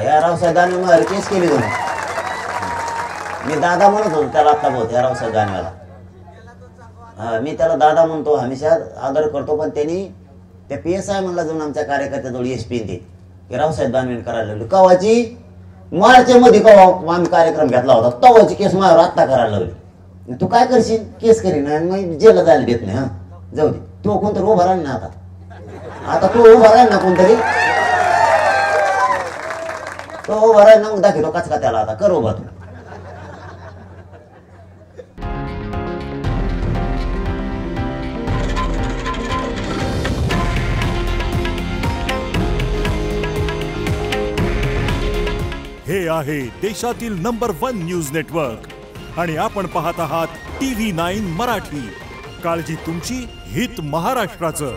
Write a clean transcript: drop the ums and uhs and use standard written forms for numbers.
या रावसाहेब दानवे माझ्यावर केस केली तुम्ही. मी दादा म्हणत होतो त्याला आत्ता बोलतो या रावसाहेब दानवेला. मी त्याला दादा म्हणतो, हमेशा आदर करतो. पण त्यांनी त्या PSI म्हणला जाऊन आमच्या कार्यकर्त्याजवळ SP ते की रावसाहेब दानवेने करायला लागली. कवाची मार्चमध्ये कवा आम्ही कार्यक्रम घेतला होता तवाची केस माझ्यावर आत्ता करायला लागली. तू काय करशील? केस करीन मग जेला जायला देत नाही. जाऊ दे. तो कोणतरी उभा राहील ना आता तो उभा राहील ना कोणतरी. तो उभा राहील ना मग दाखवतो कचका त्याला. आता कर उभा तू. हे आहे देशातील नंबर 1 न्यूज नेटवर्क आणि आपण पाहत आहात TV9 मराठी. काळजी तुमची, हित महाराष्ट्राचं.